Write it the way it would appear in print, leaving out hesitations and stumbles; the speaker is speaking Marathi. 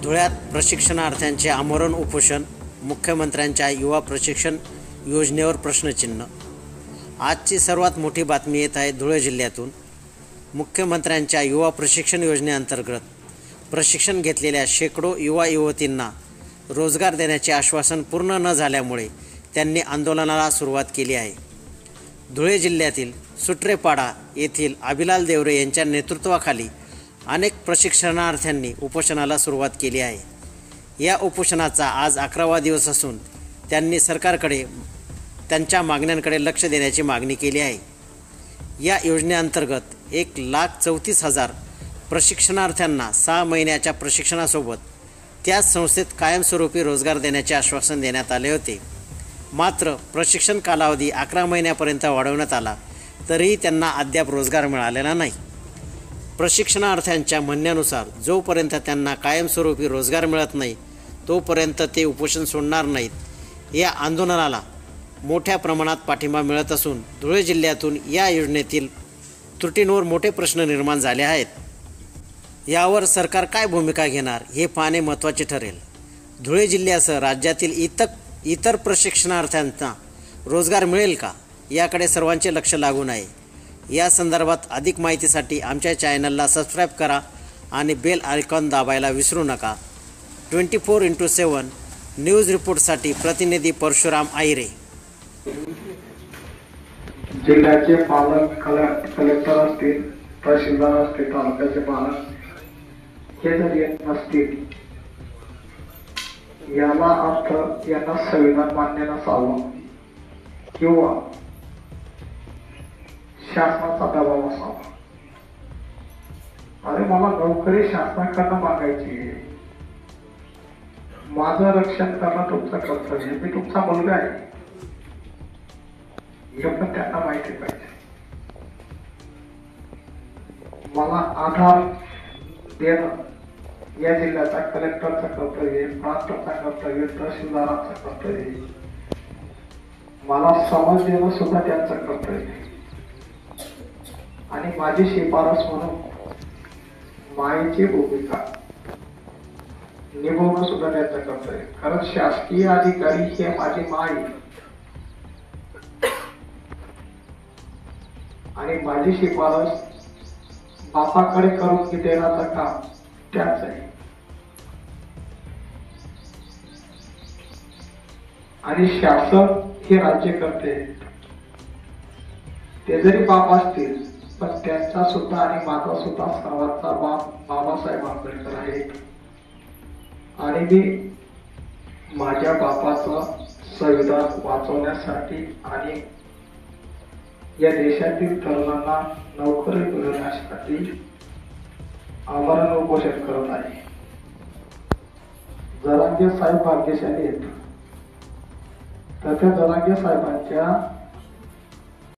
धुळ्यात प्रशिक्षणार्थ्यांचे आमरण उपोषण, मुख्यमंत्र्यांच्या युवा प्रशिक्षण योजनेवर प्रश्नचिन्ह। आजची सर्वात मोठी बातमी येत आहे धुळे जिल्ह्यातून। मुख्यमंत्र्यांच्या युवा प्रशिक्षण योजनेअंतर्गत प्रशिक्षण घेतलेल्या शेकडो युवा युवतींना रोजगार देण्याचे आश्वासन पूर्ण न झाल्यामुळे त्यांनी आंदोलनाला सुरुवात केली आहे। धुळे जिल्ह्यातील सुट्रेपाडा येथील अभिलाल देवरे यांच्या नेतृत्वाखाली अनेक प्रशिक्षणार्थ्यांनी उपोषणाला सुरुवात केली आहे। या उपोषणाचा आज 11वा दिवस असून त्यांनी सरकारकडे त्यांच्या मागण्यांकडे लक्ष देण्याची मागणी केली आहे। या योजनेअंतर्गत 1,34,000 प्रशिक्षणार्थ्यांना 6 महिन्याच्या प्रशिक्षणासोबत त्याच संस्थेत कायमस्वरूपी रोजगार देण्याचे आश्वासन देण्यात आले होते। मात्र प्रशिक्षण कालावधी 11 महिन्यापर्यंत वाढवण्यात आला तरीही त्यांना अद्याप रोजगार मिळालेला नाही। प्रशिक्षणार्थ्यांच्या म्हणण्यानुसार जोपर्यंत त्यांना कायमस्वरूपी रोजगार मिळत नाही तोपर्यंत ते उपोषण सोडणार नाहीत। या आंदोलनाला मोठ्या प्रमाणात पाठिंबा मिळत असून धुळे जिल्ह्यातून या योजनेतील त्रुटींवर मोठे प्रश्न निर्माण झाले आहेत। यावर सरकार काय भूमिका घेणार हे पाहणे महत्त्वाचे ठरेल। धुळे जिल्ह्यासह राज्यातील इतर प्रशिक्षणार्थ्यांना रोजगार मिळेल का याकडे सर्वांचे लक्ष लागून आहे। या संदर्भात अधिक माहितीसाठी आमच्या चॅनलला सबस्क्राईब करा आणि बेल आयकॉन दाबायला विसरू नका। 24x7 न्यूज रिपोर्टसाठी प्रतिनिधी परशुराम आहिरे। जिल्ह्याचे पालक कलेक्टर असतील, तहसीलदार असतील, तालुक्याचे पालक हे जर येत नसतील याला अर्थ यांना संविधान मान्य नसावं किंवा शासनाचा दबाव असावा। अरे मला नोकरी शासनाकडनं मागायची, माझं रक्षण करणं तुमचं कर्तव्य, मी तुमचा मुलगा आहे हे पण त्यांना माहिती पाहिजे। मला आधार देणं या जिल्ह्याचा कलेक्टरचं कर्तव्य, प्रांताचं कर्तव्य, तहसीलदाराचं कर्तव्य, मला समज देणं सुद्धा त्यांचं कर्तव्य आणि माझी शिफारस म्हणून मायेची भूमिका निभवणं सुद्धा त्यांचं कर्तव्य। कारण शासकीय अधिकारी हे माझी माय आणि माझी शिफारस बापाकडे करून देण्याचं काम त्याच आहे। आणि शासन हे राज्य करते, ते जरी बाप असतील पण त्यांचा सुद्धा आणि माझा सुद्धा सर्वांचा बाप बाबासाहेब आंबेडकर आहे। आणि मी माझ्या बापाचं संविधान वाचवण्यासाठी आणि या देशातील तरुणांना नोकरी मिळवण्यासाठी आमरण उपोषण करत आहे। जरांगे साहेब भाग्यशाली आहेत, तर त्या जरांगे साहेबांच्या